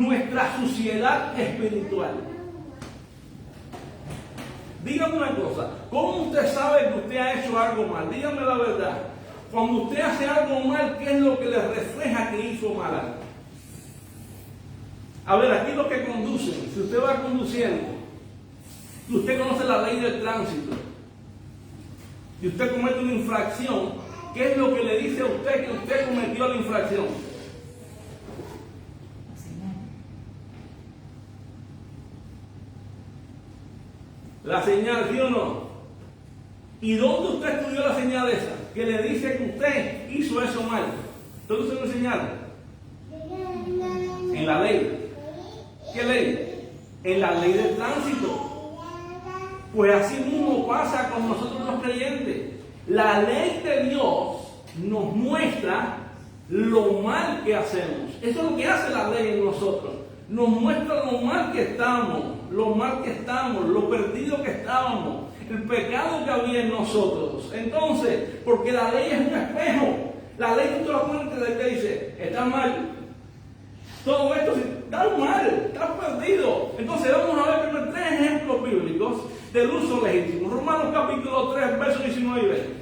nuestra suciedad espiritual. Dígame una cosa, ¿cómo usted sabe que usted ha hecho algo mal? Dígame la verdad. Cuando usted hace algo mal, ¿qué es lo que le refleja que hizo mal algo? A ver, aquí lo que conducen, si usted va conduciendo, y usted conoce la ley del tránsito, y usted comete una infracción, ¿qué es lo que le dice a usted que usted cometió la infracción? La señal, ¿sí o no? ¿Y dónde usted estudió la señal esa? Que le dice que usted hizo eso mal. ¿Dónde usted lo señala? En la ley. ¿Qué ley? En la ley del tránsito. Pues así mismo pasa con nosotros los creyentes. La ley de Dios nos muestra lo mal que hacemos. Eso es lo que hace la ley en nosotros. Nos muestra lo mal que estamos, lo perdido que estábamos, el pecado que había en nosotros. Entonces, porque la ley es un espejo, la ley tú te la pones y te dice, está mal. Todo esto, está mal, está perdido. Entonces vamos a ver primero 3 ejemplos bíblicos del uso legítimo. Romanos capítulo 3, versos 19 y 20.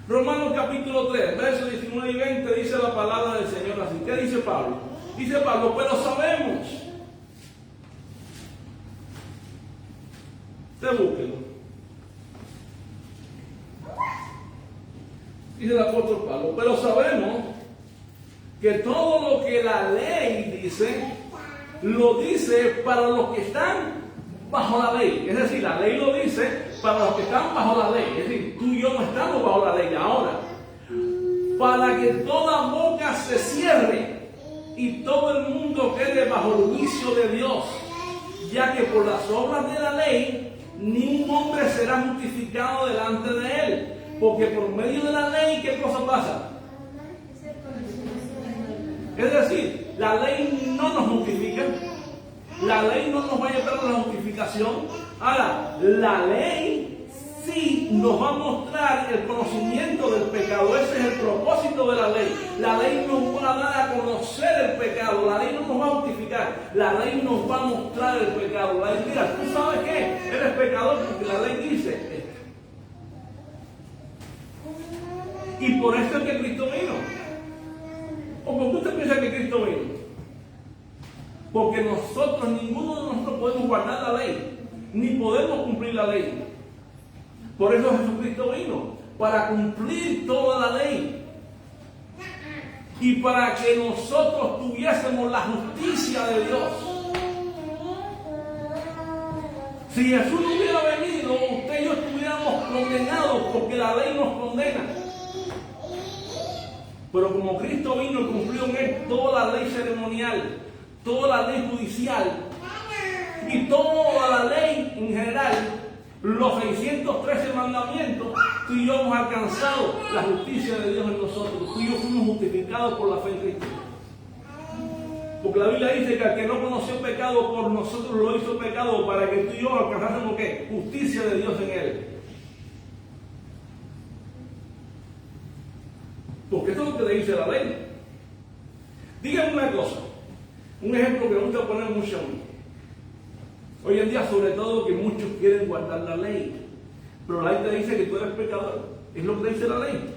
Romanos capítulo 3, versos 19 y 20 dice la palabra del Señor así. ¿Qué dice Pablo? Dice Pablo, pero sabemos. Usted búsquelo. Dice el apóstol Pablo, pero sabemos que todo lo que la ley dice, lo dice para los que están bajo la ley. Es decir, la ley lo dice para los que están bajo la ley. Es decir, tú y yo no estamos bajo la ley ahora. Para que toda boca se cierre y todo el mundo quede bajo el juicio de Dios. Ya que por las obras de la ley, ningún hombre será justificado delante de él. Porque por medio de la ley, ¿qué cosa pasa? Es decir, la ley no nos justifica. La ley no nos va a llevar a la justificación. Ahora, la ley sí nos va a mostrar el conocimiento del pecado. Ese es el propósito de la ley. La ley nos va a dar a conocer el pecado. La ley no nos va a justificar. La ley nos va a mostrar el pecado. La ley, mira, tú sabes qué, eres pecador porque la ley dice esto. Y por eso es que Cristo vino. ¿O por qué usted piensa que Cristo vino? Porque nosotros, ninguno de nosotros podemos guardar la ley, ni podemos cumplir la ley. Por eso Jesucristo vino, para cumplir toda la ley. Y para que nosotros tuviésemos la justicia de Dios. Si Jesús no hubiera venido, usted y yo estuviéramos condenados porque la ley nos condena. Pero como Cristo vino y cumplió en él toda la ley ceremonial, toda la ley judicial y toda la ley en general, los 613 mandamientos, tú y yo hemos alcanzado la justicia de Dios en nosotros. Tú y yo fuimos justificados por la fe en Cristo. Porque la Biblia dice que al que no conoció pecado por nosotros lo hizo pecado para que tú y yo alcanzásemos ¿qué? Justicia de Dios en él. Porque esto es lo que le dice la ley. Díganme una cosa. Un ejemplo que me gusta poner mucho a mí. Hoy en día, sobre todo, que muchos quieren guardar la ley. Pero la ley te dice que tú eres pecador. Es lo que te dice la ley.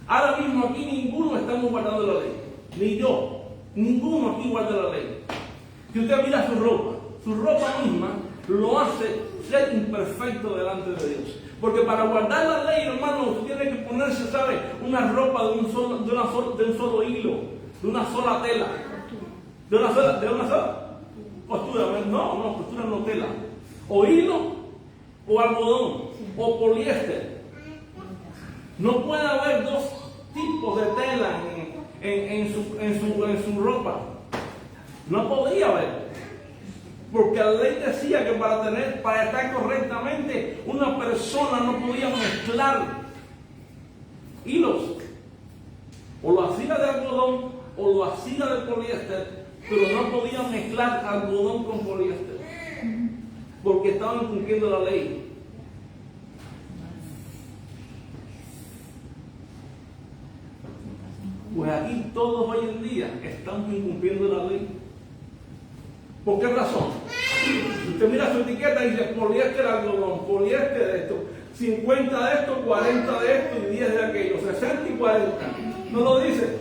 Ahora mismo aquí ninguno estamos guardando la ley. Ni yo. Ninguno aquí guarda la ley. Si usted mira su ropa misma lo hace ser imperfecto delante de Dios. Porque para guardar la ley, hermano, usted tiene que ponerse, ¿sabe? Una ropa de un solo hilo, de una sola tela. ¿De una sola? Costura, no, costura no, tela. O hilo, o algodón, o poliéster. No puede haber dos tipos de tela en su ropa. No podría haber. Porque la ley decía que para estar correctamente, una persona no podía mezclar hilos. O lo hacía de algodón, o lo hacía de poliéster, pero no podía mezclar algodón con poliéster. Porque estaban cumpliendo la ley. Pues aquí todos hoy en día estamos incumpliendo la ley. ¿Por qué razón? Usted mira su etiqueta y dice poliéster algodón, poliéster de esto, 50 de esto, 40 de esto y 10 de aquello, 60 y 40. ¿No lo dice?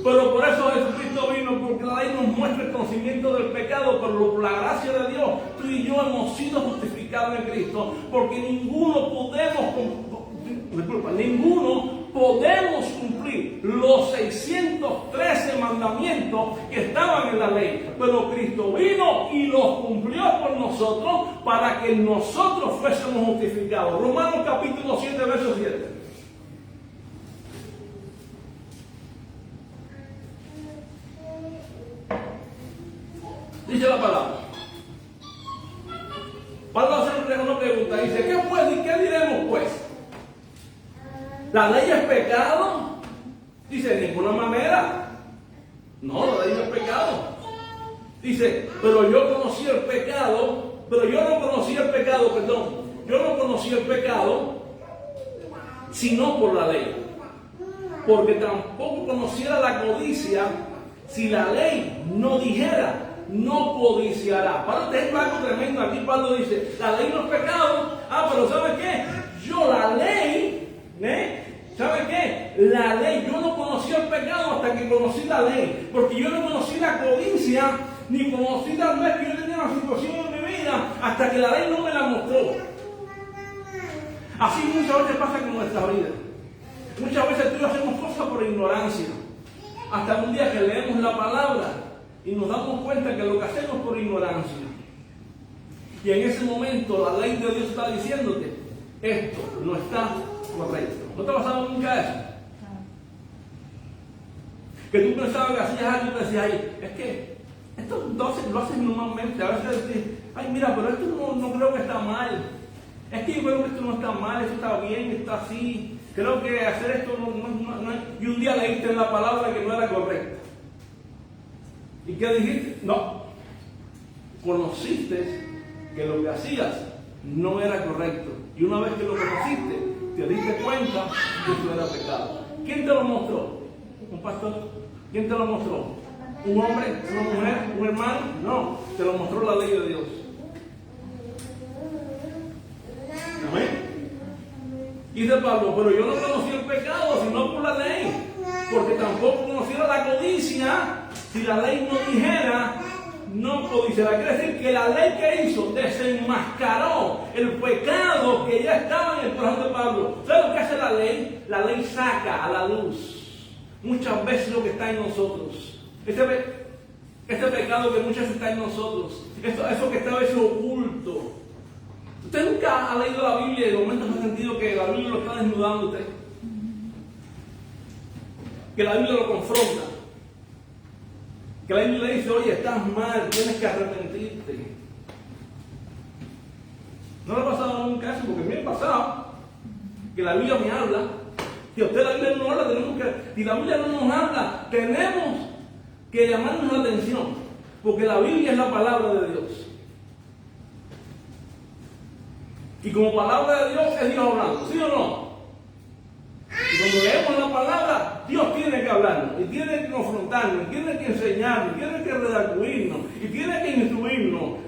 Pero por eso Jesucristo vino, porque la ley nos muestra el conocimiento del pecado, pero por la gracia de Dios, tú y yo hemos sido justificados en Cristo, porque ninguno podemos cumplir los 613 mandamientos que estaban en la ley, pero Cristo vino y los cumplió por nosotros para que nosotros fuésemos justificados. Romanos capítulo 7, verso 7. Dice la palabra. Pablo hace una pregunta. Dice, ¿qué pues y qué diremos pues? ¿La ley es pecado? Dice, de ninguna manera. No, la ley no es pecado. Dice, pero yo conocí el pecado, pero yo no conocí el pecado, perdón. Yo no conocí el pecado sino por la ley. Porque tampoco conociera la codicia si la ley no dijera, no codiciará. Para ustedes algo tremendo. Aquí Pablo dice, la ley no es pecado. Pero ¿sabe qué? Yo la ley, ¿sabe qué? La ley, yo no conocí el pecado hasta que conocí la ley. Porque yo no conocí la codicia, ni conocí tal vez que yo tenía una situación en mi vida, hasta que la ley no me la mostró. Así muchas veces pasa con nuestra vida. Muchas veces tú y yo hacemos cosas por ignorancia. Hasta un día que leemos la palabra y nos damos cuenta que lo que hacemos por ignorancia. Y en ese momento la ley de Dios está diciéndote, esto no está correcto. ¿No te ha pasado nunca eso? Que tú pensabas que hacías algo y te decías, ay, es que esto lo haces normalmente. A veces dices, ay, mira, pero esto no creo que está mal. Es que yo creo que esto no está mal, esto está bien, está así. Creo que hacer esto no. Y un día leíste en la palabra que no era correcta. ¿Y qué dijiste? No. Conociste que lo que hacías no era correcto. Y una vez que lo conociste, te diste cuenta que eso era pecado. ¿Quién te lo mostró? ¿Un pastor? ¿Quién te lo mostró? ¿Un hombre? ¿Una mujer? ¿Un hermano? No. Te lo mostró la ley de Dios. Amén. Y dice Pablo, pero yo no conocí el pecado sino por la ley, porque tampoco conociera la codicia si la ley no dijera, no codiciará. Quiere decir que la ley que hizo desenmascaró el pecado que ya estaba en el corazón de Pablo. ¿Sabes lo que hace la ley? La ley saca a la luz muchas veces lo que está en nosotros. Este pecado que muchas veces está en nosotros, eso que está a veces oculto. ¿Usted nunca ha leído la Biblia y de momento ha sentido que la Biblia lo está desnudando a usted? Que la Biblia lo confronta. Que la Biblia le dice, oye, estás mal, tienes que arrepentirte. ¿No le ha pasado nunca eso? Porque a mí me ha pasado que la Biblia me habla. Si a usted la Biblia no nos habla, si la Biblia no nos habla, tenemos que llamarnos la atención. Porque la Biblia es la palabra de Dios. Y como palabra de Dios es Dios hablando, ¿sí o no? Y cuando leemos la palabra, Dios tiene que hablarnos, y tiene que confrontarnos, y tiene que enseñarnos, y tiene que redarguirnos, y tiene que instruirnos,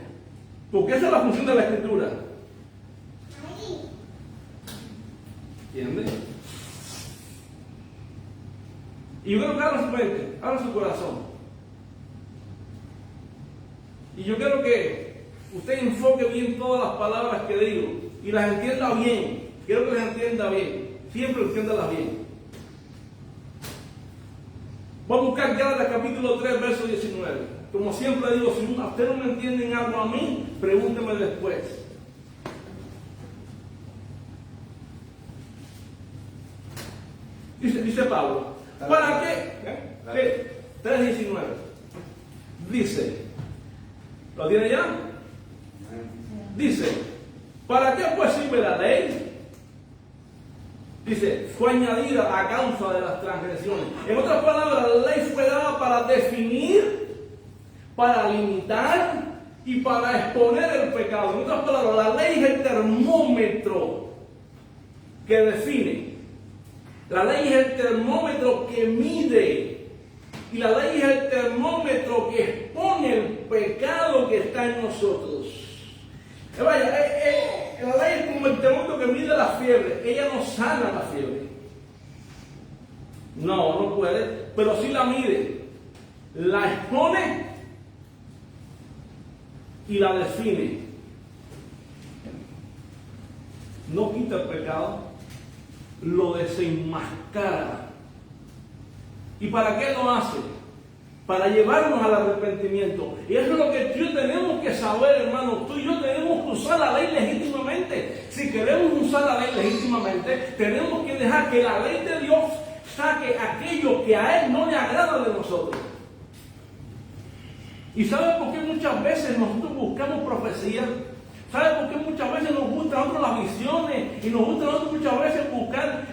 porque esa es la función de la Escritura. ¿Entiendes? Y yo quiero que abra su mente, abra su corazón. Y yo quiero que usted enfoque bien todas las palabras que digo y las entienda bien. Quiero que las entienda bien. Siempre entiéndalas bien. Vamos a buscar Gálatas capítulo 3, verso 19. Como siempre digo, si ustedes no me entienden algo a mí, pregúntenme después. Dice Pablo, ¿para qué? 3:19. Dice, ¿lo tiene ya? Dice, ¿para qué pues sirve la ley? Dice, fue añadida a causa de las transgresiones. En otras palabras, la ley fue dada para definir, para limitar y para exponer el pecado. En otras palabras, la ley es el termómetro que define La ley es el termómetro que mide. Y la ley es el termómetro que expone el pecado que está en nosotros. Vaya, la ley es como el termómetro que mide la fiebre. Ella no sana la fiebre. No puede, pero sí la mide. La expone y la define. No quita el pecado, lo desenmascara. ¿Y para qué lo hace? Para llevarnos al arrepentimiento. Y eso es lo que tú y yo tenemos que saber, hermano. Tú y yo tenemos que usar la ley legítimamente. Si queremos usar la ley legítimamente, tenemos que dejar que la ley de Dios saque aquello que a Él no le agrada de nosotros. ¿Y sabe por qué muchas veces nosotros buscamos profecías? ¿Sabe por qué muchas veces nos gustan a nosotros las visiones? Y nos gusta a nosotros muchas veces buscar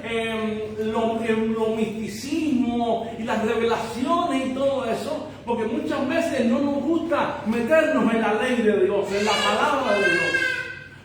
lo misticismo y las revelaciones y todo eso. Porque muchas veces no nos gusta meternos en la ley de Dios, en la palabra de Dios.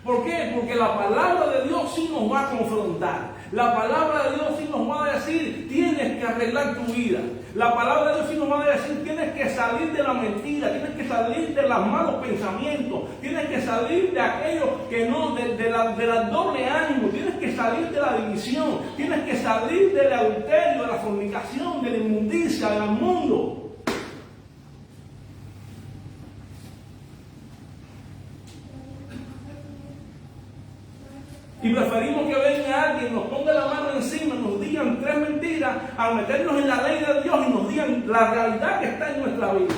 ¿Por qué? Porque la palabra de Dios sí nos va a confrontar. La palabra de Dios sí nos va a decir, tienes que arreglar tu vida. La palabra de Dios sí nos va a decir, tienes que salir de la mentira, tienes que salir de los malos pensamientos, tienes que salir de aquello que no, de la doble ánimo, tienes que salir de la división, tienes que salir del adulterio, de la fornicación, de la inmundicia, del mundo. Y preferimos que venga alguien, nos ponga la mano encima, nos digan 3 mentiras, a meternos en la ley de Dios y nos digan la realidad que está en nuestra vida.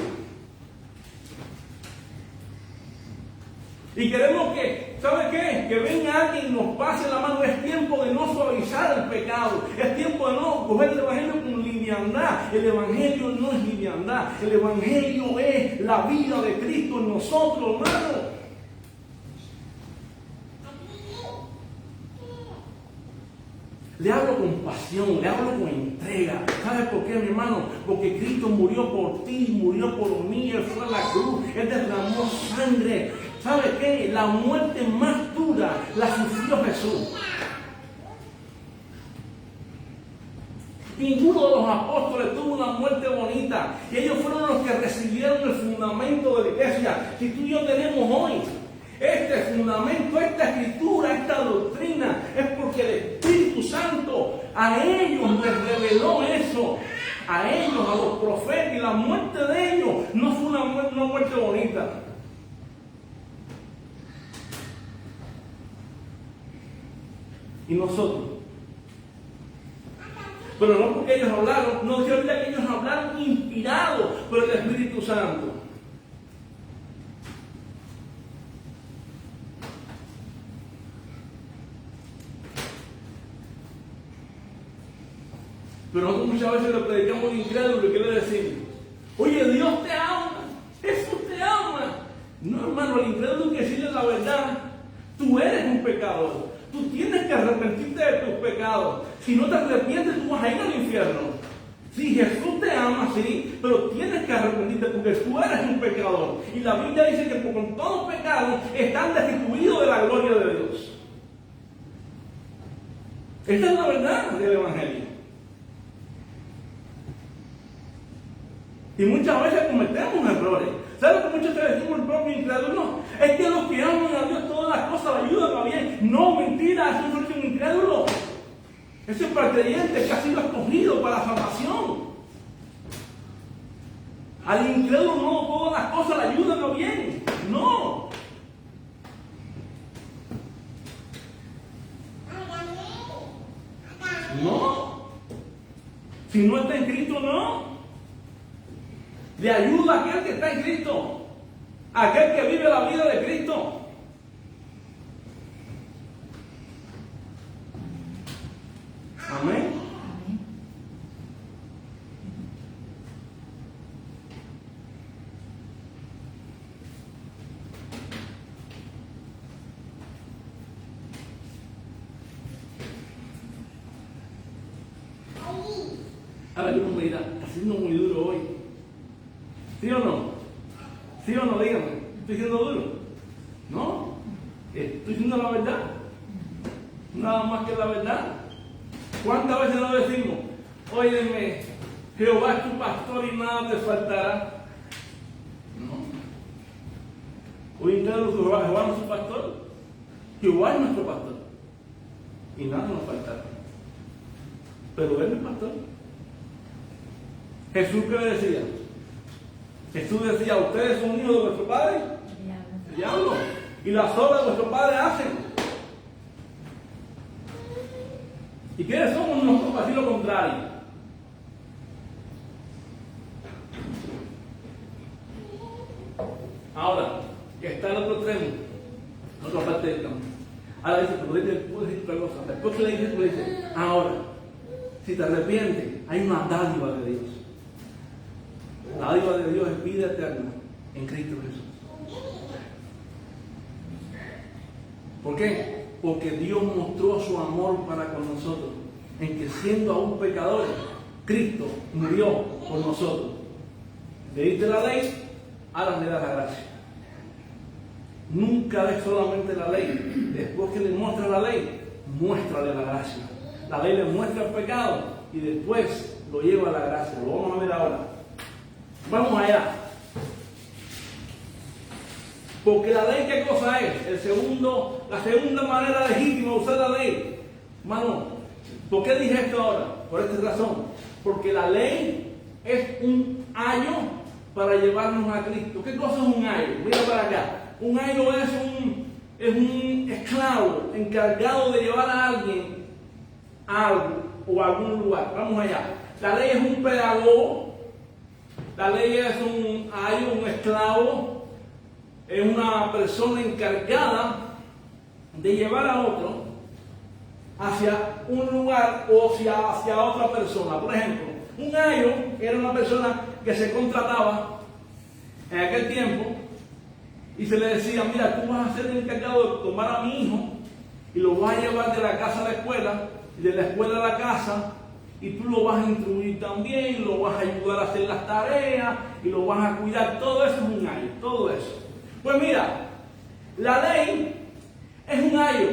Y queremos que, ¿sabe qué? Que venga alguien y nos pase la mano. Es tiempo de no suavizar el pecado. Es tiempo de no coger el Evangelio con liviandad. El Evangelio no es liviandad. El Evangelio es la vida de Cristo en nosotros, hermano. Le hablo con pasión, le hablo con entrega. ¿Sabes por qué, mi hermano? Porque Cristo murió por ti, murió por mí. Él fue a la cruz, Él derramó sangre. ¿Sabes qué? La muerte más dura la sufrió Jesús. Ninguno de los apóstoles tuvo una muerte bonita. Y ellos fueron los que recibieron el fundamento de la iglesia que tú y yo tenemos hoy. Este fundamento, esta escritura, esta doctrina, es porque el Espíritu Santo a ellos les reveló eso. A ellos, a los profetas, y la muerte de ellos no fue una muerte bonita. Y nosotros. Pero no porque ellos hablaron, no se olvida que ellos hablaron inspirados por el Espíritu Santo. Pero nosotros muchas veces le predicamos al incrédulo y ¿qué le decimos? Oye, Dios te ama, Jesús te ama. No, hermano, al incrédulo hay que decirle la verdad. Tú eres un pecador. Tú tienes que arrepentirte de tus pecados. Si no te arrepientes, tú vas a ir al infierno. Sí, Jesús te ama, sí, pero tienes que arrepentirte porque tú eres un pecador. Y la Biblia dice que con todos pecados están destituidos de la gloria de Dios. Esta es la verdad del Evangelio. Y muchas veces cometemos errores. ¿Sabes lo que muchas veces decimos el propio incrédulo? Es que los que aman a Dios todas las cosas le ayudan a bien. No, mentira, eso es un incrédulo. Ese es para el creyente que ha sido escogido para la salvación. Al incrédulo no todas las cosas le ayudan a bien. No. No. Si no está en Cristo, no. Le ayuda a aquel que está en Cristo, a aquel que vive la vida de Cristo. Amén. Ahora yo me dirá, está siendo muy duro hoy. ¿Sí o no? ¿Sí o no? Dígame. ¿Estoy siendo duro? ¿No? ¿Estoy diciendo la verdad? Nada más que la verdad. ¿Cuántas veces nos decimos, óyeme, Jehová es tu pastor y nada te faltará? No. Hoy en día Jehová no es su pastor. Jehová es nuestro pastor. Y nada nos faltará. Pero Él es pastor. Jesús, ¿qué le decía? Jesús decía, ustedes son hijos de vuestro padre, el diablo, y las obras de vuestro padre hacen. ¿Y quiénes somos nosotros para decir lo contrario? Ahora, que está el otro extremo, otra parte del campo. Ahora dice, pero puedes decir otra cosa. Después que le dice, tú le dices, ahora, si te arrepientes, hay una dádiva de Dios. La dádiva de Dios es vida eterna en Cristo Jesús. ¿Por qué? Porque Dios mostró su amor para con nosotros, en que siendo aún pecadores, Cristo murió por nosotros. Le diste la ley, ahora le das la gracia. Nunca des solamente la ley. Después que le muestra la ley, muéstrale la gracia. La ley le muestra el pecado y después lo lleva a la gracia. Lo vamos a ver ahora. Vamos allá. Porque la ley, ¿qué cosa es? La segunda manera legítima de usar la ley. Hermano, ¿por qué dije esto ahora? Por esta razón. Porque la ley es un ayo para llevarnos a Cristo. ¿Qué cosa es un ayo? Mira para acá. Un ayo es un esclavo encargado de llevar a alguien a algo o a algún lugar. Vamos allá. La ley es un pedagogo. La ley es un ayo, un esclavo. Es una persona encargada de llevar a otro hacia un lugar o hacia otra persona. Por ejemplo, un ayo era una persona que se contrataba en aquel tiempo y se le decía, mira, tú vas a ser el encargado de tomar a mi hijo y lo vas a llevar de la casa a la escuela y de la escuela a la casa y tú lo vas a instruir también, lo vas a ayudar a hacer las tareas y lo vas a cuidar. Todo eso es un ayo, todo eso. Pues mira, la ley es un ayo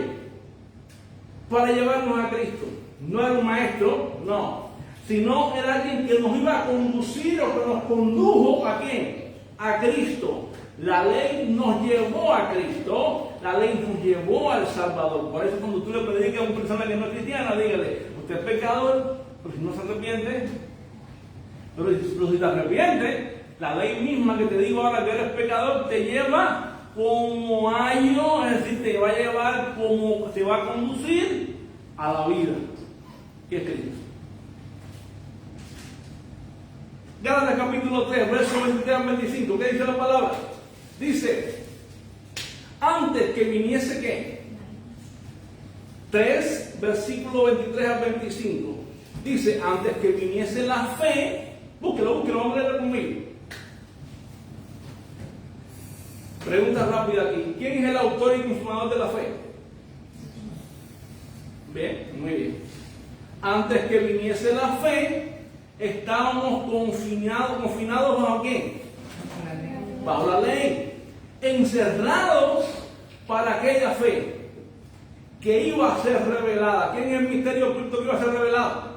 para llevarnos a Cristo. No era un maestro, no, sino era alguien que nos iba a conducir o que nos condujo ¿a quién? A Cristo. La ley nos llevó a Cristo, la ley nos llevó al Salvador. Por eso cuando tú le predicas a una persona que no es cristiana, dígale, usted es pecador, pero si no se arrepiente, pero si te arrepientes, la ley misma que te digo ahora que eres pecador te lleva como ayo, es decir, te va a llevar como, te va a conducir a la vida, que es Cristo. Gálatas capítulo 3, versos 23 al 25, ¿qué dice la palabra? Dice, antes que viniese ¿qué? 3, versículo 23 al 25. Dice, antes que viniese la fe, búsquelo, vamos a leerlo conmigo. Pregunta rápida aquí. ¿Quién es el autor y consumador de la fe? Bien, muy bien. Antes que viniese la fe, estábamos confinados ¿bajo quién? Bajo la ley. Encerrados para aquella fe que iba a ser revelada. ¿Quién es el misterio oculto que iba a ser revelado?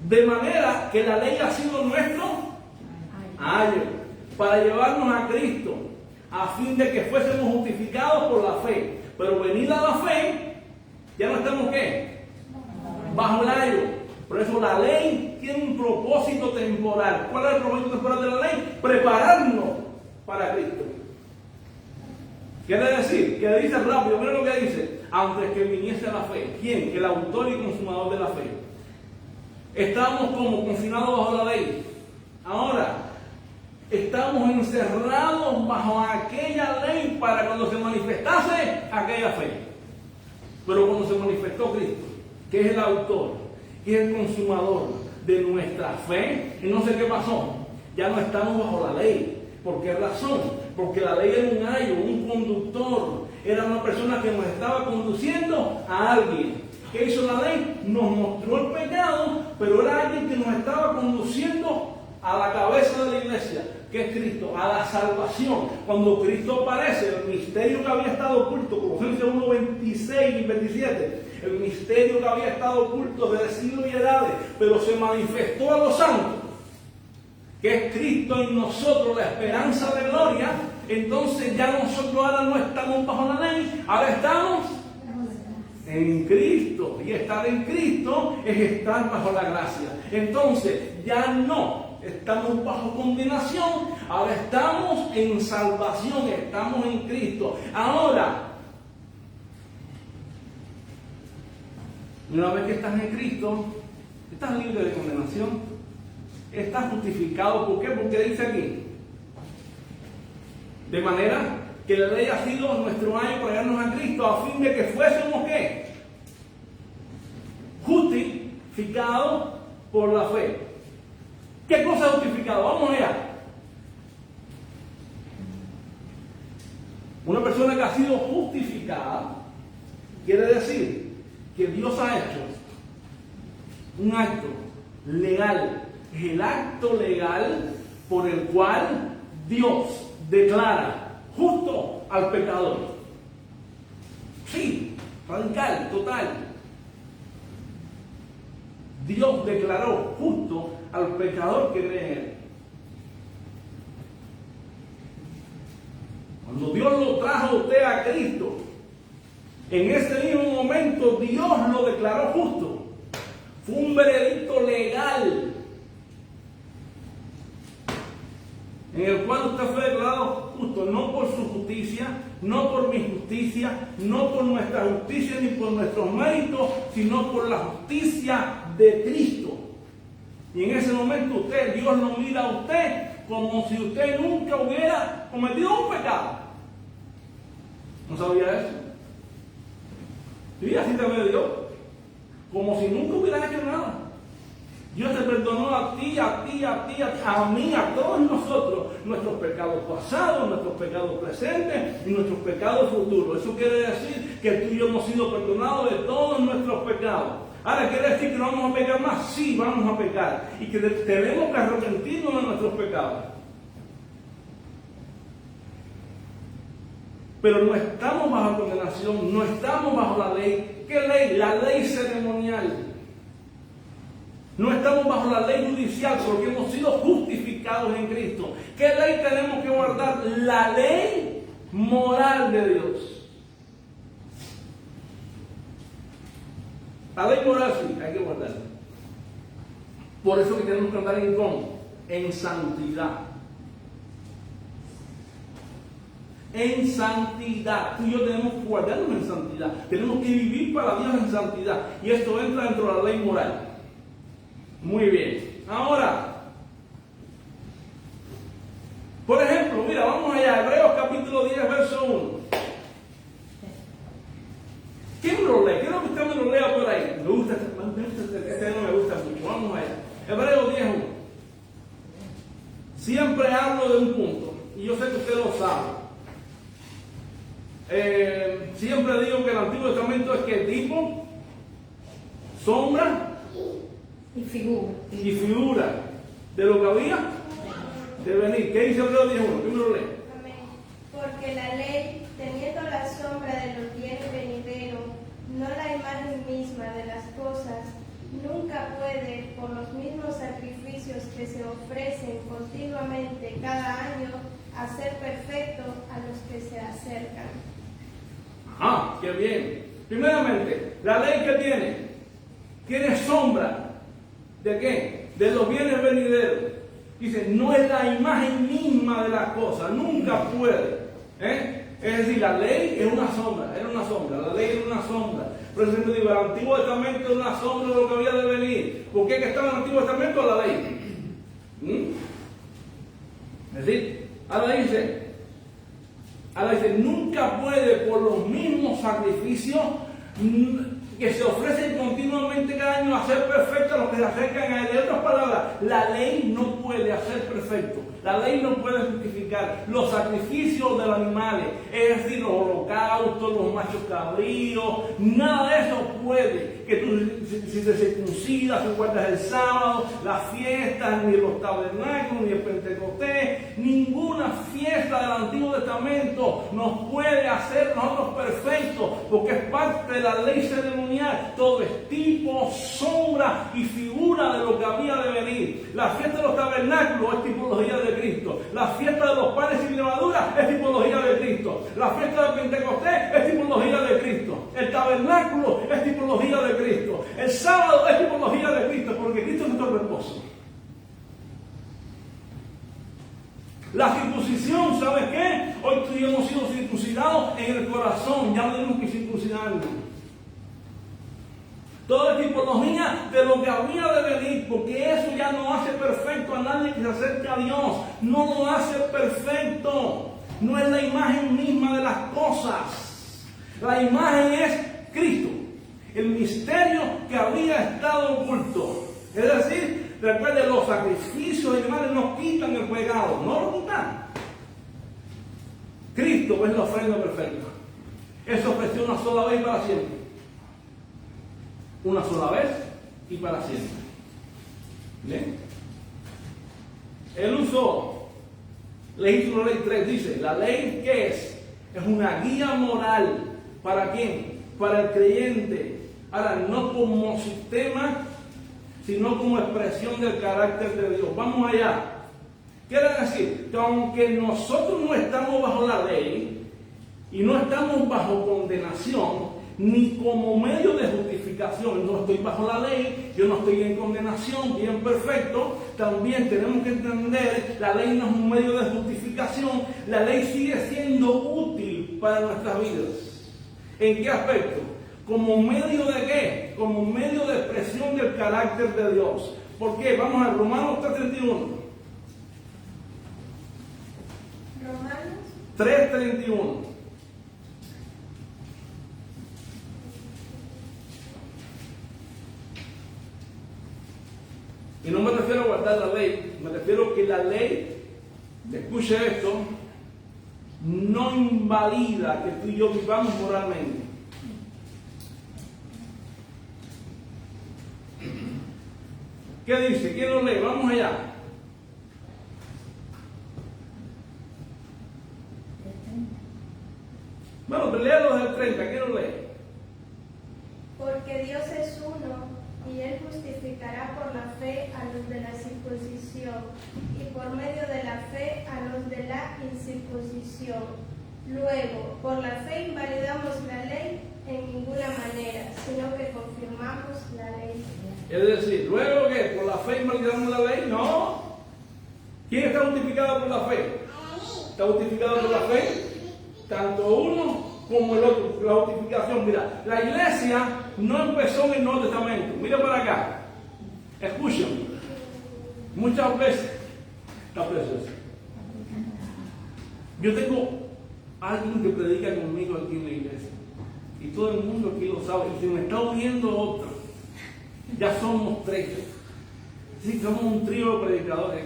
De manera que la ley ha sido nuestro ayo para llevarnos a Cristo, a fin de que fuésemos justificados por la fe. Pero venida la fe, ya no estamos ¿qué? Bajo el ayo. Por eso la ley tiene un propósito temporal. ¿Cuál es el propósito temporal de la ley? Prepararnos para Cristo. Quiere decir, que dice rápido, mira lo que dice, antes que viniese la fe. ¿Quién? El autor y consumador de la fe. Estamos como confinados bajo la ley. Ahora, estamos encerrados bajo aquella ley para cuando se manifestase aquella fe. Pero cuando se manifestó Cristo, que es el autor, que es el consumador de nuestra fe, y no sé qué pasó, ya no estamos bajo la ley. ¿Por qué razón? Porque la ley era un ayo, un conductor, era una persona que nos estaba conduciendo a alguien. ¿Qué hizo la ley? Nos mostró el pecado, pero era alguien que nos estaba conduciendo a la cabeza de la iglesia, que es Cristo, a la salvación. Cuando Cristo aparece, el misterio que había estado oculto, Colosenses 1, 26 y 27, el misterio que había estado oculto desde siglos y edades, pero se manifestó a los santos, que es Cristo en nosotros, la esperanza de gloria. Entonces ya nosotros ahora no estamos bajo la ley, ahora estamos en Cristo. Y estar en Cristo es estar bajo la gracia. Entonces ya no estamos bajo condenación, ahora estamos en salvación, estamos en Cristo. Ahora, una vez que estás en Cristo, estás libre de condenación, estás justificado. ¿Por qué? Porque dice aquí, de manera que la ley ha sido nuestro ayo para llevarnos a Cristo, a fin de que fuésemos ¿qué? Justificados por la fe. ¿Qué cosa es justificado? Vamos allá. Una persona que ha sido justificada quiere decir que Dios ha hecho un acto legal. Es el acto legal por el cual Dios declara justo al pecador. Sí, radical, total. Dios declaró justo al pecador que cree en Él. Cuando Dios lo trajo a usted a Cristo, en ese mismo momento Dios lo declaró justo. Fue un veredicto legal en el cual usted fue declarado justo, no por su justicia, no por mi justicia, no por nuestra justicia ni por nuestros méritos, sino por la justicia de Cristo. Y en ese momento Dios lo mira a usted como si usted nunca hubiera cometido un pecado. ¿No sabía eso? Sí, así te ve Dios, como si nunca hubieras hecho nada. Dios te perdonó a ti, a mí, a todos nosotros, nuestros pecados pasados, nuestros pecados presentes y nuestros pecados futuros. Eso quiere decir que tú y yo hemos sido perdonados de todos nuestros pecados. Ahora, ¿quiere decir que no vamos a pecar más? Sí, vamos a pecar. Y que tenemos que arrepentirnos de nuestros pecados. Pero no estamos bajo condenación, no estamos bajo la ley. ¿Qué ley? La ley ceremonial. No estamos bajo la ley judicial porque hemos sido justificados en Cristo. ¿Qué ley tenemos que guardar? La ley moral de Dios. La ley moral sí, hay que guardarla. Por eso que tenemos que andar en cómo? En santidad. En santidad. Tú y yo tenemos que guardarnos en santidad. Tenemos que vivir para Dios en santidad. Y esto entra dentro de la ley moral. Muy bien. Ahora, por ejemplo, mira, vamos allá. Hebreos capítulo 10, verso 1. ¿Quién lo lee? Quiero que usted me lo lea por ahí. Me gusta, este no me gusta mucho. Vamos allá. Hebreos 10, 1. Siempre hablo de un punto. Y yo sé que usted lo sabe. Siempre digo que el Antiguo Testamento es que tipo, sombra y figura de lo que había de venir. ¿Qué dice Hebreos 10.1? ¿Quién me lo lee? Amén. Porque la ley, teniendo la sombra de los bienes venideros, no la imagen misma de las cosas, nunca puede, por los mismos sacrificios que se ofrecen continuamente cada año, hacer perfecto a los que se acercan. Ah, qué bien. Primeramente, la ley que tiene sombra. ¿De qué? De los bienes venideros. Dice, no es la imagen misma de las cosas, nunca puede. Es decir, la ley es una sombra, era una sombra, la ley era una sombra. Por eso te digo, el Antiguo Testamento es una sombra de lo que había de venir. ¿Por qué que estaba en el Antiguo Testamento la ley? Es decir, ahora dice, nunca puede por los mismos sacrificios que se ofrecen continuamente cada año hacer perfecto a los que se acercan a él. En otras palabras, la ley no puede hacer perfecto. La ley no puede justificar los sacrificios de los animales, es decir, los holocaustos, los machos cabríos, nada de eso puede. Que tú, si te circuncidas, si guardas el sábado, las fiestas, ni los tabernáculos, ni el Pentecostés, ninguna fiesta del Antiguo Testamento nos puede hacer nosotros perfectos, porque es parte de la ley ceremonial. Todo es tipo, sombra y figura de lo que había de venir. La fiesta de los tabernáculos es tipología de Cristo. La fiesta de los panes sin levadura es tipología de Cristo. La fiesta de Pentecostés es tipología de Cristo. El tabernáculo es tipología de Cristo. El sábado es tipología de Cristo, porque Cristo es nuestro reposo. La circuncisión, ¿sabes qué? Hoy tú y yo hemos sido circuncidados en el corazón, ya no tenemos que circuncidarnos. Toda tipología de lo que había de venir, porque eso ya no hace perfecto a nadie que se acerque a Dios. No lo hace perfecto. No es la imagen misma de las cosas. La imagen es Cristo, el misterio que había estado oculto. Es decir, recuerden, los sacrificios animales no quitan el pecado, no lo quitan. Cristo es la ofrenda perfecta. Él se ofreció una sola vez y para siempre. Una sola vez y para siempre. ¿Bien? Él usó Levítico 3, dice, la ley ¿qué es? Es una guía moral. ¿Para quién? Para el creyente. Ahora, no como sistema, sino como expresión del carácter de Dios. Vamos allá. Quiere decir que aunque nosotros no estamos bajo la ley y no estamos bajo condenación, ni como medio de justificación, no estoy bajo la ley, yo no estoy en condenación, bien perfecto, también tenemos que entender, la ley no es un medio de justificación, la ley sigue siendo útil para nuestras vidas. ¿En qué aspecto? ¿Como medio de qué? Como medio de expresión del carácter de Dios. ¿Por qué? Vamos a Romanos 3:31. Romanos 3:31. Y no me refiero a guardar la ley, me refiero a que la ley, escuche esto, no invalida que tú y yo vivamos moralmente. ¿Qué dice? ¿Quién lo lee? Vamos allá. Bueno, pero léalo desde el 30, ¿quién lo lee? Porque Dios es uno, y Él justificará por la fe a los de la circuncisión, y por medio de la fe a los de la incircuncisión. Luego, por la fe invalidamos la ley en ninguna manera, sino que confirmamos la ley. Es decir, luego que por la fe invalidamos la ley, no. ¿Quién está justificado por la fe? ¿Está justificado por la fe? Tanto uno como el otro. La justificación, mira, la iglesia no empezó en el Nuevo Testamento. Mira para acá. Escuchen. Muchas veces, está precioso. Yo tengo alguien que predica conmigo aquí en la iglesia. Y todo el mundo aquí lo sabe. Y se me está uniendo otro. Ya somos 3. Sí, somos un trío de predicadores.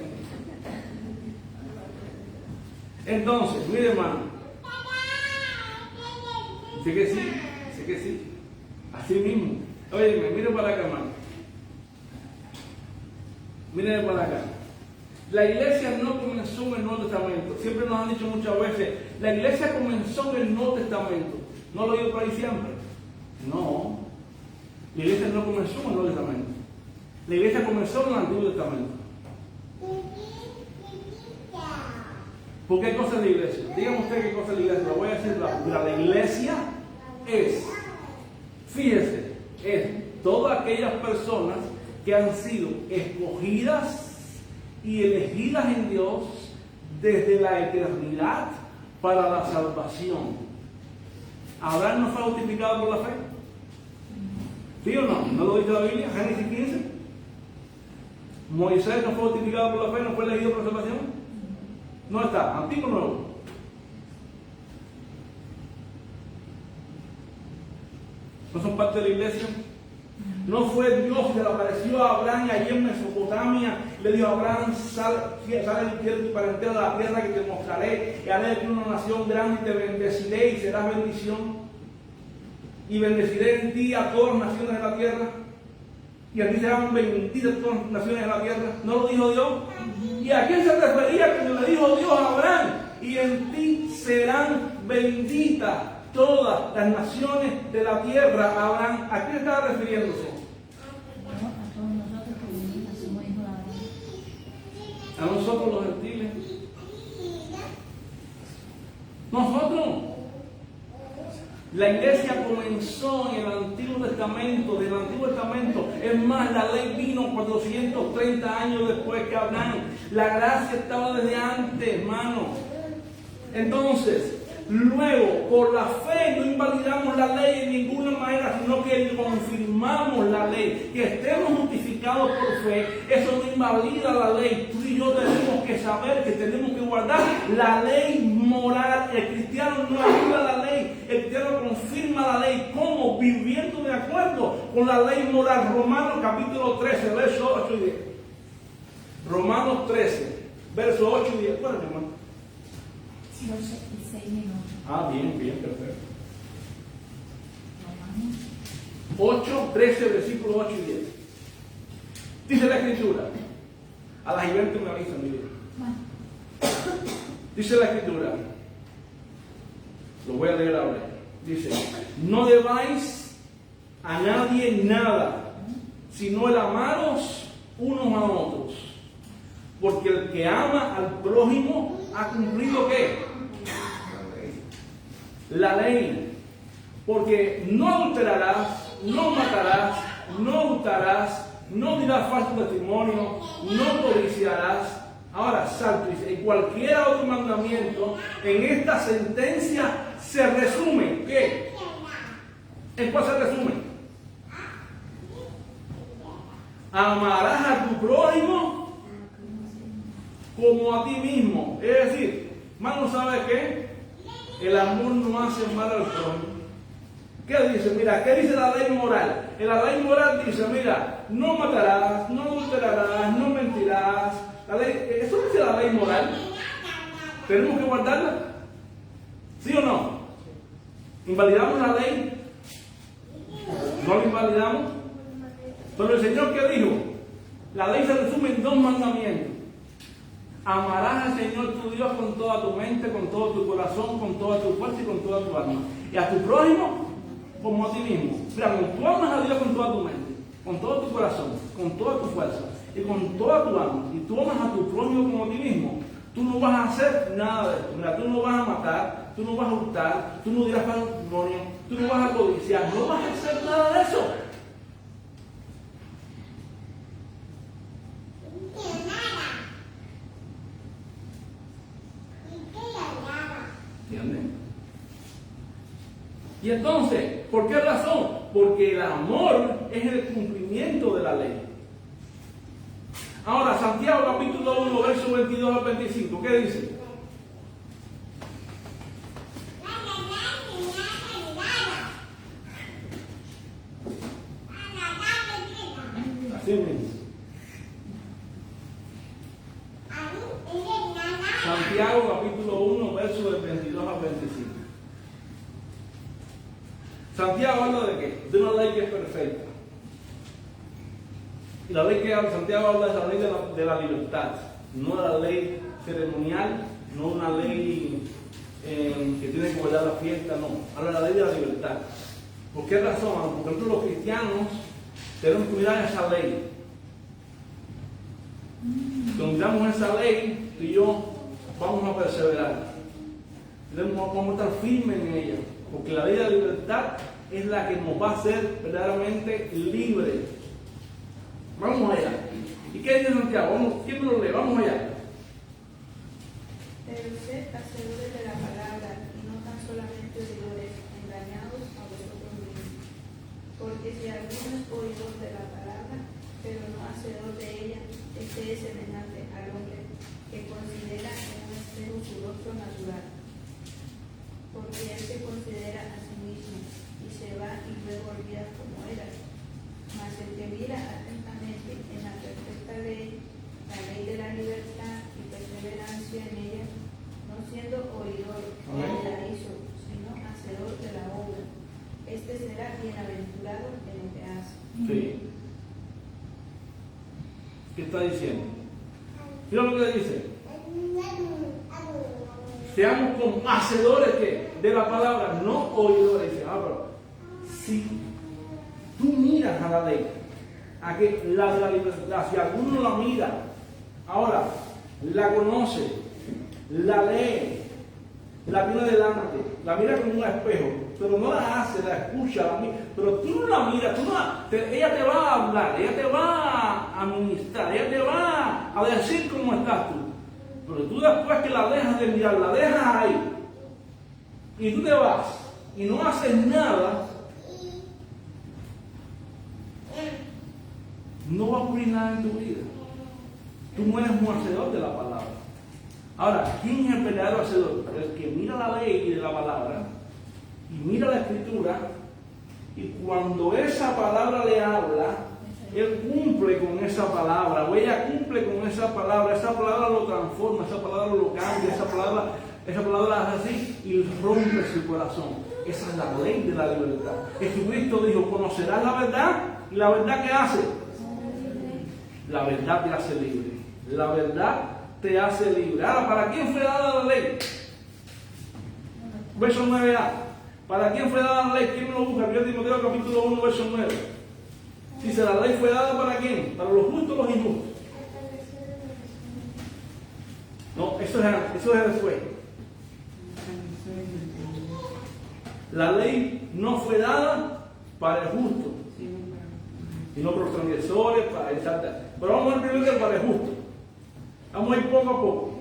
Entonces, mire hermano. Sé que sí. Así mismo. Oye, mire para acá, hermano. Miren para acá. La iglesia no comenzó en el Nuevo Testamento. Siempre nos han dicho muchas veces, la iglesia comenzó en el Nuevo Testamento. ¿No lo he oído por ahí siempre? No. La iglesia no comenzó en el Nuevo Testamento. La iglesia comenzó en el Antiguo Testamento. ¿Por qué cosa es la iglesia? Dígame usted qué cosa es la iglesia. Lo voy a decir rápido. La iglesia es, fíjese, es todas aquellas personas que han sido escogidas y elegidas en Dios desde la eternidad para la salvación. ¿Abraham no fue justificado por la fe? ¿Sí o no? ¿No lo dice la Biblia? Génesis 15. ¿Moisés no fue justificado por la fe? ¿No fue elegido por la salvación? No está. ¿Antiguo o nuevo? ¿No son parte de la iglesia? No fue Dios que le apareció a Abraham allí en Mesopotamia. Le dijo a Abraham, sale del tierra y parentela de la tierra que te mostraré. Y haré de ti una nación grande y te bendeciré y serás bendición. Y bendeciré en ti a todas las naciones de la tierra. Y a ti serán benditas todas las naciones de la tierra. ¿No lo dijo Dios? ¿Y a quién se refería cuando le dijo Dios a Abraham? Y en ti serán benditas todas las naciones de la tierra. Abraham, ¿a quién estaba refiriéndose? A todos nosotros que somos hijos de Abraham. A nosotros los gentiles. Nosotros. La iglesia comenzó en el Antiguo Testamento, del Antiguo Testamento. Es más, la ley vino 430 años después que Abraham. La gracia estaba desde antes, hermano. Entonces, luego, por la fe no invalidamos la ley en ninguna manera, sino que confirmamos la ley. Que estemos justificados por fe, eso no invalida la ley. Tú y yo tenemos que saber que tenemos que guardar la ley moral. El cristiano no ayuda la ley, el cristiano confirma la ley. ¿Cómo? Viviendo de acuerdo con la ley moral. Romanos capítulo 13, versos 8 y 10. Romanos 13, versos 8 y 10. ¿Cuál es, hermano? 12 y 6 minutos. Ah, bien, perfecto. Romanos 8, 13, versículos 8 y 10. Dice la escritura. A las 20 me avisan, mi vida. Bueno. Dice la escritura. Lo voy a leer ahora. Dice: no debáis a nadie nada, sino el amaros unos a otros. Porque el que ama al prójimo ha cumplido ¿qué? La ley. Porque no adulterarás, no matarás, no hurtarás, no dirás falso testimonio, no codiciarás. Ahora, salto, dice, en cualquier otro mandamiento, en esta sentencia se resume, ¿qué? ¿En cuál se resume? Amarás a tu prójimo como a ti mismo. Es decir, hermano, ¿sabe qué? El amor no hace mal al prójimo. ¿Qué dice? Mira, ¿qué dice la ley moral? En la ley moral dice, mira, no matarás, no adulterarás, no mentirás. La ley, eso dice la ley moral. ¿Tenemos que guardarla? ¿Sí o no? ¿Invalidamos la ley? ¿No la invalidamos? Pero el Señor, ¿qué dijo? La ley se resume en 2 mandamientos. Amarás al Señor tu Dios con toda tu mente, con todo tu corazón, con toda tu fuerza y con toda tu alma. Y a tu prójimo como a ti mismo. Mira, cuando tú amas a Dios con toda tu mente, con todo tu corazón, con toda tu fuerza y con toda tu alma, y tú amas a tu prójimo como a ti mismo, tú no vas a hacer nada de esto. Mira, tú no vas a matar, tú no vas a hurtar, tú no dirás falso testimonio, tú no vas a codiciar, no vas a hacer nada de eso. ¿Entienden? Y entonces, ¿por qué razón? Porque el amor es el cumplimiento de la ley. Ahora, Santiago capítulo 1, versos 22 al 25, ¿qué dice? Así mismo. Santiago capítulo 1, versos del 22 al 25. Santiago habla de qué? De una ley que es perfecta. Y la ley que Santiago habla es la ley de la libertad, no la ley ceremonial, no una ley que tiene que guardar la fiesta, no. Habla de la ley de la libertad. ¿Por qué razón? Porque nosotros los cristianos tenemos que mirar esa ley. Cuando miramos esa ley, tú y yo vamos a perseverar. Vamos a estar firmes en ella. Porque la ley de la libertad es la que nos va a hacer verdaderamente libres. Vamos allá. ¿Y qué dice Santiago? ¿Quién me lo lee? Vamos allá. Pero sed hacedores de la palabra, y no tan solamente oidores, engañados a vosotros mismos. Porque si alguno es oidor de la palabra, pero no hacedor de ella, este es semejante al hombre que considera en un espejo su rostro natural. Porque él se considera a sí mismo y se va y luego olvida cómo era. mira atentamente en la perfecta ley, la ley de la libertad y perseverancia en ella, no siendo oidor olvidadizo, sino hacedor de la obra. Este será bienaventurado en lo que hace. Sí. ¿Qué está diciendo? Mira lo que dice. Seamos como hacedores de la palabra, no oidores. Dice, pero si tú miras a la ley, a que la de la libertad, si alguno la mira, ahora la conoce, la lee, la tiene delante, la mira como un espejo, pero no la hace, la escucha, la mira, pero tú no la miras, ella te va a hablar, ella te va a administrar, ella te va a decir cómo estás tú. Pero tú después que la dejas de mirar, la dejas ahí, y tú te vas, y no haces nada, no va a ocurrir nada en tu vida. Tú no eres un hacedor de la palabra. Ahora, ¿quién es el verdadero hacedor? El que mira la ley de la palabra, y mira la escritura, y cuando esa palabra le habla, él cumple con esa palabra, o ella cumple con esa palabra lo transforma, esa palabra lo cambia, esa palabra hace así y rompe su corazón. Esa es la ley de la libertad. Jesucristo dijo, conocerás la verdad, y la verdad ¿qué hace? La verdad te hace libre. La verdad te hace libre. Ahora, ¿para quién fue dada la ley? Verso 9a. ¿Para quién fue dada la ley? ¿Quién me lo busca? 1 Timoteo capítulo 1, verso 9. Dice, la ley fue dada ¿para quién? ¿Para los justos o los injustos? No, eso es después. La ley no fue dada para el justo, sino para los transgresores, para el saltar. Pero vamos a ver primero para el justo. Vamos a ir poco a poco.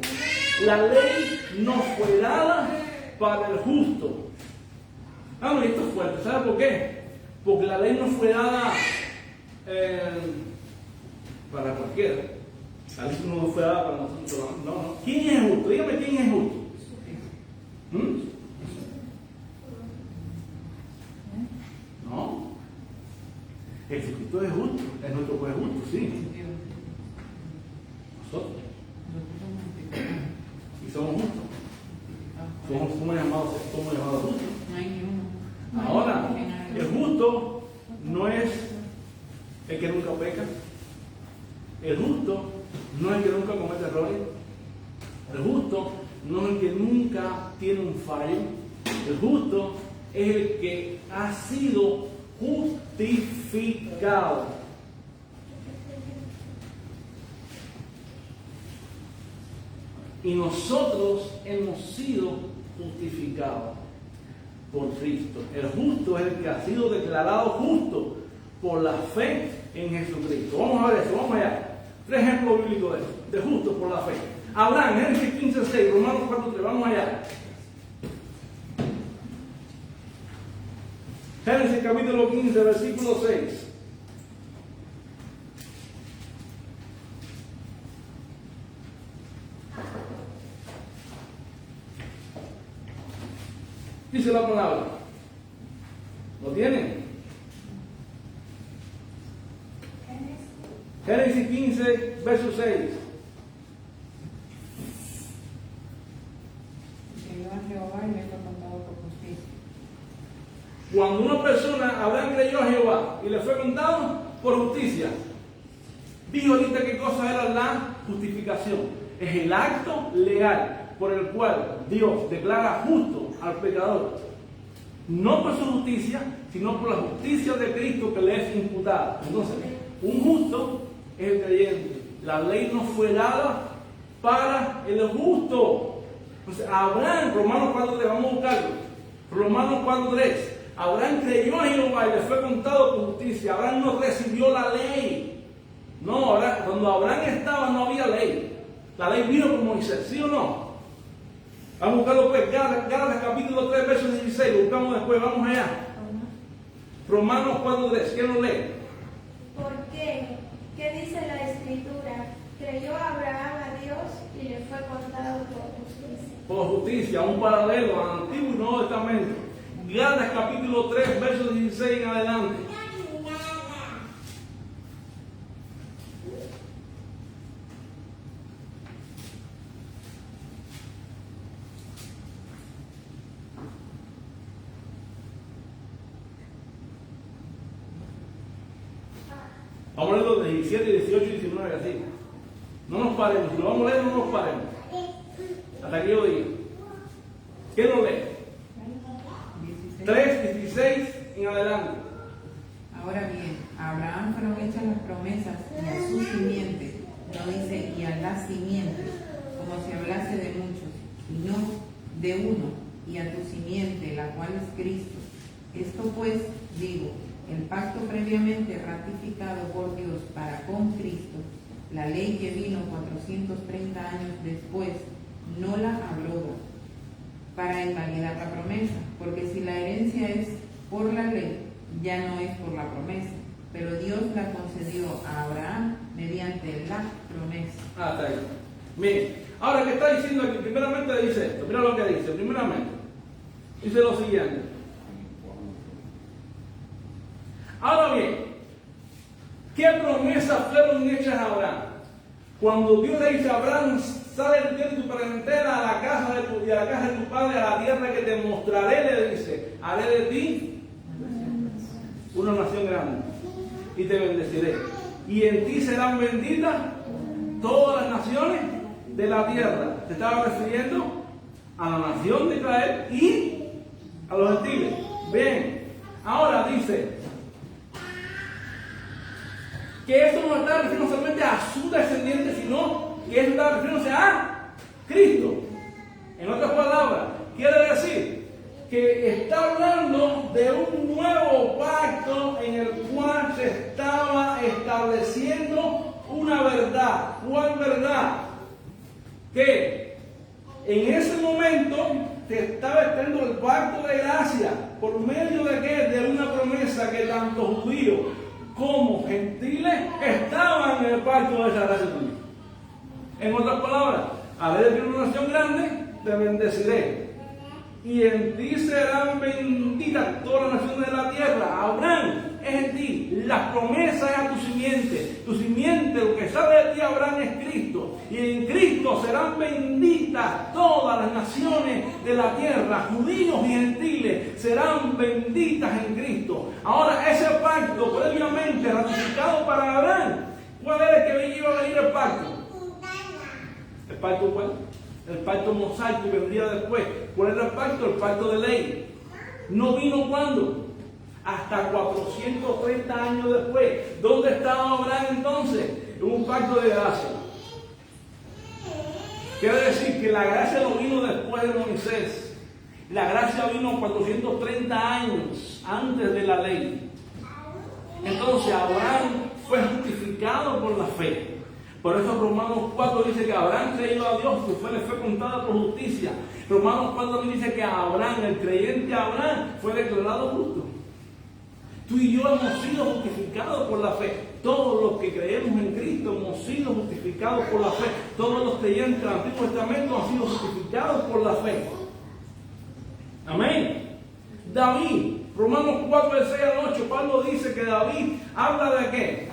La ley no fue dada para el justo. Vamos, esto es fuerte. ¿Sabe por qué? Porque la ley no fue dada para cualquiera. La ley no fue dada para nosotros. No. ¿Quién es justo? Dígame quién es justo. No. Jesucristo es justo. Es nuestro juez justo, sí. Nosotros. Y somos justos. Somos llamados justos. Ahora, el justo no es el que nunca peca. El justo no es el que nunca comete errores. El justo no es el que nunca tiene un fallo. El justo es el que ha sido justificado. Y nosotros hemos sido justificados por Cristo. El justo es el que ha sido declarado justo por la fe en Jesucristo. Vamos a ver eso, vamos allá. 3 ejemplos bíblicos de justo por la fe. Abraham, Génesis 15:6, Romanos 4:3, vamos allá. Génesis capítulo 15, versículo 6. Dice la palabra. ¿Lo tienen? Génesis 15, verso 6. Cuando una persona, Abraham creyó a Jehová y le fue contado por justicia. Dijo ahorita qué cosa era la justificación. Es el acto legal por el cual Dios declara justo al pecador. No por su justicia, sino por la justicia de Cristo que le es imputada. Entonces, un justo es el creyente. La ley no fue dada para el justo. Entonces, Abraham, Romanos 4:3, vamos a buscarlo. Romanos 4:3. Abraham creyó a Jehová y le fue contado por justicia. Abraham no recibió la ley. No, cuando Abraham estaba no había ley. La ley vino con Moisés, ¿sí o no? Vamos a buscarlo pues, Gálatas capítulo 3, verso 16. Lo buscamos después, vamos allá. Romanos 4:3, ¿quién lo lee? ¿Por qué? ¿Qué dice la Escritura? Creyó Abraham a Dios y le fue contado por justicia. Por justicia, un paralelo al Antiguo y Nuevo Testamento. Gálatas capítulo 3, verso 16 en adelante. Vamos a leer los 17, 18 y 19, así. No nos paremos. Si lo vamos a leer, no nos paremos. Hasta que yo diga. ¿Quién lo lee? 3, 16 en adelante. Ahora bien, a Abraham fueron hechas las promesas y a su simiente, no dice y a las simientes, como si hablase de muchos, y no de uno, y a tu simiente, la cual es Cristo. Esto pues, digo, el pacto previamente ratificado por Dios para con Cristo, la ley que vino 430 años después, no la abrogó para invalidar la promesa, porque si la herencia es por la ley, ya no es por la promesa, pero Dios la concedió a Abraham mediante la promesa. Está ahí. Miren, ahora que está diciendo aquí, primeramente dice esto, mira lo que dice, primeramente, dice lo siguiente. Ahora bien, ¿qué promesas fueron hechas a Abraham? Cuando Dios le dice a Abraham, sale de tu tierra y tu parentela a la casa de tu padre, a la tierra que te mostraré, le dice, haré de ti una nación grande y te bendeciré. Y en ti serán benditas todas las naciones de la tierra. Se estaba refiriendo a la nación de Israel y a los gentiles. Bien, ahora dice que esto no está refiriendo solamente a su descendiente, sino que esto está refiriéndose a Cristo. En otras palabras, quiere decir que está hablando de un nuevo pacto en el cual se estaba estableciendo una verdad. ¿Cuál verdad? Que en ese momento se estaba extendiendo el pacto de gracia. ¿Por medio de qué? De una promesa que tanto judíos como gentiles estaban en el pacto de esa gracia también. En otras palabras, haré de ti una nación grande, te bendeciré. Y en ti serán benditas todas las naciones de la tierra. Abraham es en ti, las promesas es a tu simiente. Tu simiente, lo que sale de ti, Abraham, es Cristo. Y en Cristo serán benditas todas las naciones de la tierra. Judíos y gentiles serán benditas en Cristo. Ahora, ese pacto previamente ratificado para Abraham, ¿cuál era el que iba a venir el pacto? ¿El pacto cuál? El pacto mosaico vendría después. ¿Cuál era el pacto? El pacto de ley. ¿No vino cuándo? Hasta 430 años después. ¿Dónde estaba Abraham entonces? En un pacto de gracia. Quiere decir que la gracia no vino después de Moisés. La gracia vino 430 años antes de la ley. Entonces Abraham fue justificado por la fe. Por eso Romanos 4 dice que Abraham creyó a Dios, su fe le fue contada por justicia. Romanos 4 dice que Abraham, el creyente Abraham, fue declarado justo. Tú y yo hemos sido justificados por la fe. Todos los que creemos en Cristo hemos sido justificados por la fe. Todos los creyentes del Antiguo Testamento han sido justificados por la fe. Amén. David, Romanos 4, del 6 al 8, Pablo dice que David habla de qué?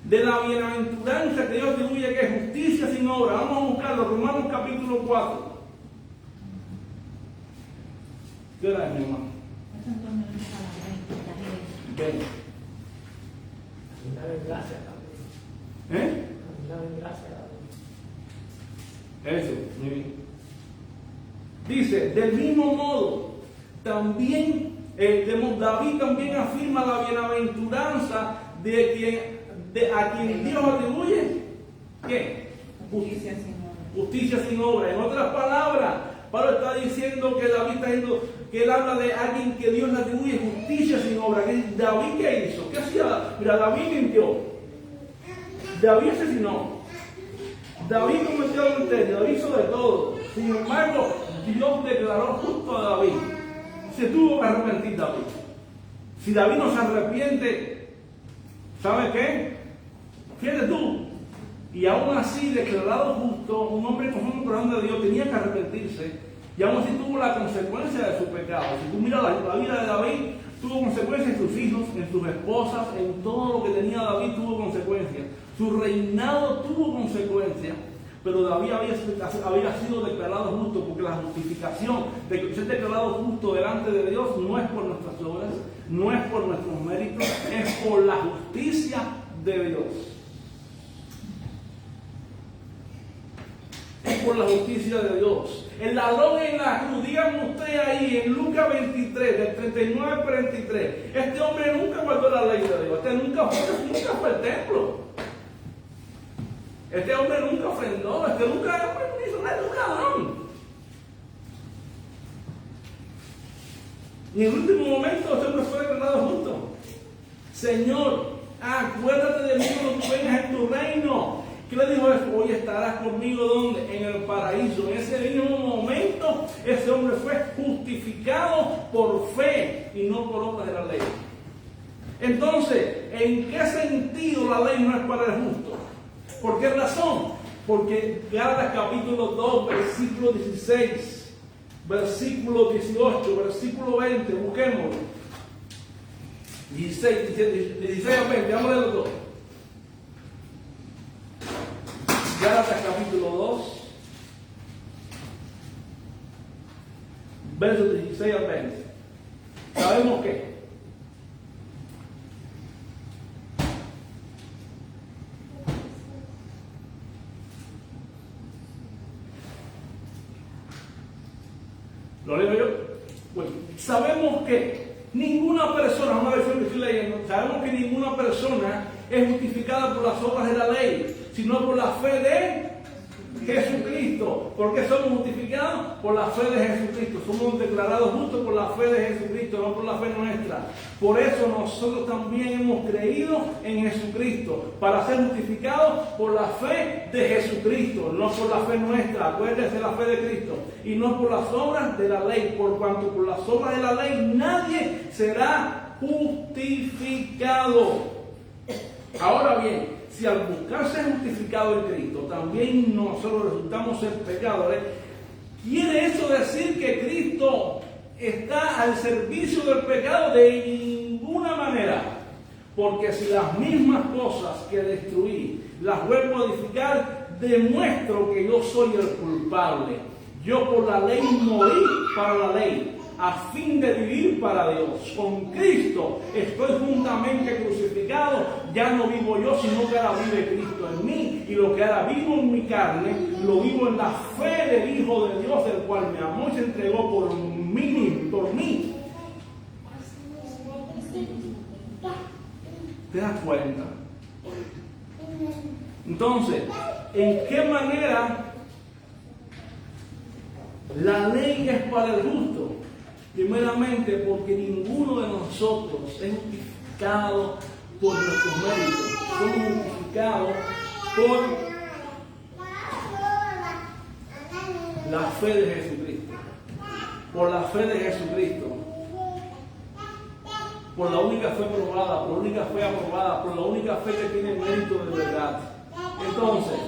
De la bienaventuranza que Dios atribuye, que es justicia sin obra. Vamos a buscarlo, Romanos capítulo 4. ¿Qué hora es, mi hermano? Ven. ¿Eh? Eso, muy bien. Dice, del mismo modo, también, David también afirma la bienaventuranza a quien Dios atribuye, ¿qué? Justicia sin obra. Justicia sin obra. En otras palabras, Pablo está diciendo que David está diciendo que él habla de alguien que Dios le atribuye justicia sin obra. ¿David qué hizo? ¿Qué hacía? Mira, David mintió. David asesinó. David cometió adulterio. David hizo de todo. Sin embargo, Dios declaró justo a David. Se tuvo que arrepentir David. Si David no se arrepiente, ¿sabes qué? Fíjate tú. Y aún así, declarado justo, un hombre conforme al corazón de Dios tenía que arrepentirse. Y aún así tuvo la consecuencia de su pecado. Si tú miras la vida de David, tuvo consecuencias en sus hijos, en sus esposas, en todo lo que tenía David tuvo consecuencias. Su reinado tuvo consecuencias. Pero David había sido declarado justo, porque la justificación de ser declarado justo delante de Dios no es por nuestras obras, no es por justicia de Dios. Es por la justicia de Dios. El ladrón en la cruz, díganme usted ahí en Lucas 23, del 39 al 43, este hombre nunca guardó la ley de Dios, este nunca fue al templo. Este hombre nunca ofrendó, este nunca hizo nada, un ladrón. Y en el último momento este hombre fue declarado justo. Señor, acuérdate de mí cuando tú vengas en tu reino. ¿Qué le dijo eso? Hoy estarás conmigo, ¿dónde? En el paraíso. En ese mismo momento, ese hombre fue justificado por fe y no por obras de la ley. Entonces, ¿en qué sentido la ley no es para el justo? ¿Por qué razón? Porque Gálatas capítulo 2, versículo 16, versículo 18, versículo 20, busquémoslo. 16 a 20, vamos a leerlo todo. Gálatas capítulo 2, versos 16 al 20. Sabemos que ¿lo leo yo? Bueno, sabemos que ninguna persona, una versión que estoy leyendo, sabemos que ninguna persona es justificada por las obras de la ley, sino por la fe de Jesucristo. ¿Por qué somos justificados? Por la fe de Jesucristo. Somos declarados justos por la fe de Jesucristo, no por la fe nuestra. Por eso nosotros también hemos creído en Jesucristo, para ser justificados por la fe de Jesucristo, no por la fe nuestra. Acuérdense, la fe de Cristo, y no por las obras de la ley, por cuanto por las obras de la ley nadie será justificado. Ahora bien, si al buscar ser justificado en Cristo también nosotros resultamos ser pecadores, ¿quiere eso decir que Cristo está al servicio del pecado? De ninguna manera. Porque si las mismas cosas que destruí las vuelvo a edificar, demuestro que yo soy el culpable. Yo por la ley morí para la ley, a fin de vivir para Dios. Con Cristo estoy juntamente crucificado. Ya no vivo yo, sino que ahora vive Cristo en mí. Y lo que ahora vivo en mi carne, lo vivo en la fe del Hijo de Dios, el cual me amó y se entregó por mí. ¿Te das cuenta? Entonces, ¿en qué manera la ley es para el justo? Primeramente, porque ninguno de nosotros es justificado por nuestros méritos. Somos justificados por la fe de Jesucristo. Por la fe de Jesucristo. Por la única fe probada, por la única fe aprobada, por la única fe que tiene mérito de verdad. Entonces,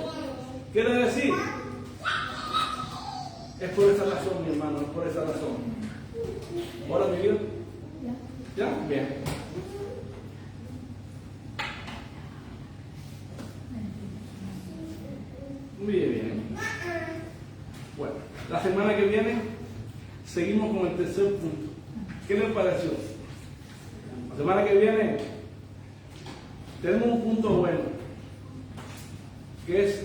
quiere decir, es por esa razón, mi hermano, es por esa razón. ¿Ahora mi vida? ¿Ya? Bien. Muy bien. Bueno, la semana que viene seguimos con el tercer punto. ¿Qué les pareció? La semana que viene tenemos un punto bueno, que es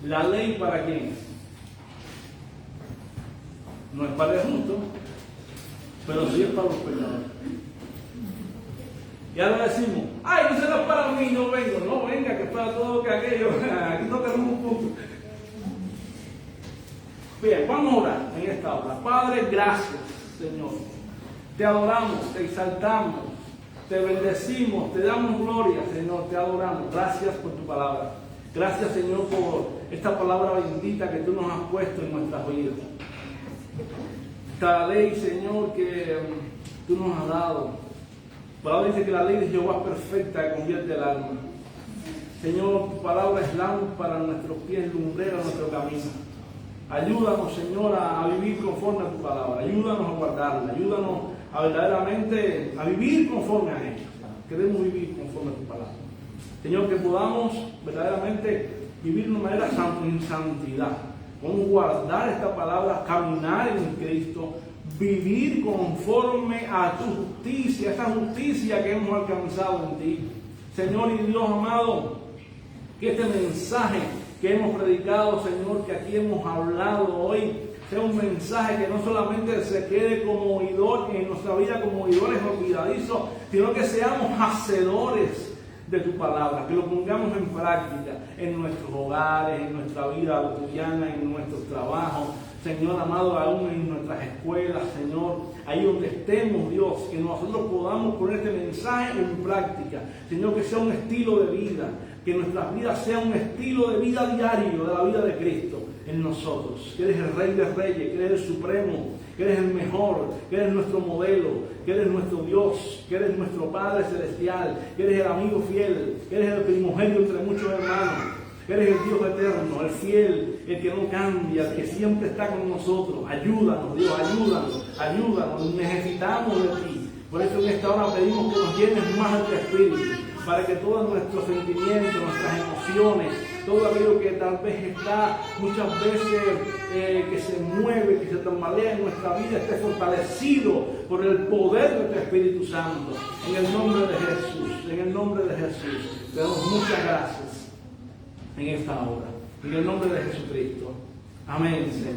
la ley para quién. No es para el justo, pero sí es para los pecadores. Y ahora decimos, ay, no será para mí, no vengo. No, venga, que es para todo que aquello. Aquí no tenemos un punto. Bien, vamos a orar en esta hora. Padre, gracias, Señor. Te adoramos, te exaltamos, te bendecimos, te damos gloria, Señor, te adoramos. Gracias por tu palabra. Gracias, Señor, por esta palabra bendita que tú nos has puesto en nuestras vidas. Esta ley, Señor, que tú nos has dado. La palabra dice que la ley de Jehová es perfecta, que convierte el alma. Señor, tu palabra es lámpara a nuestros pies, lumbrera a nuestro camino. Ayúdanos, Señor, a vivir conforme a tu palabra. Ayúdanos a guardarla. Ayúdanos a verdaderamente a vivir conforme a ella. Queremos vivir conforme a tu palabra. Señor, que podamos verdaderamente vivir de una manera en santidad. Podemos guardar esta palabra, caminar en Cristo, vivir conforme a tu justicia, esa justicia que hemos alcanzado en ti. Señor y Dios amado, que este mensaje que hemos predicado, Señor, que aquí hemos hablado hoy, sea un mensaje que no solamente se quede como oidor en nuestra vida, como oidores olvidadizos, sino que seamos hacedores de tu palabra, que lo pongamos en práctica en nuestros hogares, en nuestra vida cotidiana, en nuestros trabajos, Señor amado, aún en nuestras escuelas, Señor, ahí donde estemos, Dios, que nosotros podamos poner este mensaje en práctica, Señor, que sea un estilo de vida, que nuestras vidas sea un estilo de vida diario de la vida de Cristo en nosotros, que eres el Rey de Reyes, que eres el Supremo, que eres el mejor, que eres nuestro modelo, que eres nuestro Dios, que eres nuestro Padre Celestial, que eres el amigo fiel, que eres el primogénito entre muchos hermanos, que eres el Dios eterno, el fiel, el que no cambia, el que siempre está con nosotros. Ayúdanos, Dios, ayúdanos, necesitamos de ti. Por eso en esta hora pedimos que nos llenes más de tu Espíritu, para que todos nuestros sentimientos, nuestras emociones, todo aquello que tal vez está muchas veces que se mueve, que se tambalea en nuestra vida, esté fortalecido por el poder de tu Espíritu Santo. En el nombre de Jesús, en el nombre de Jesús, te damos muchas gracias en esta hora. En el nombre de Jesucristo. Amén, Señor.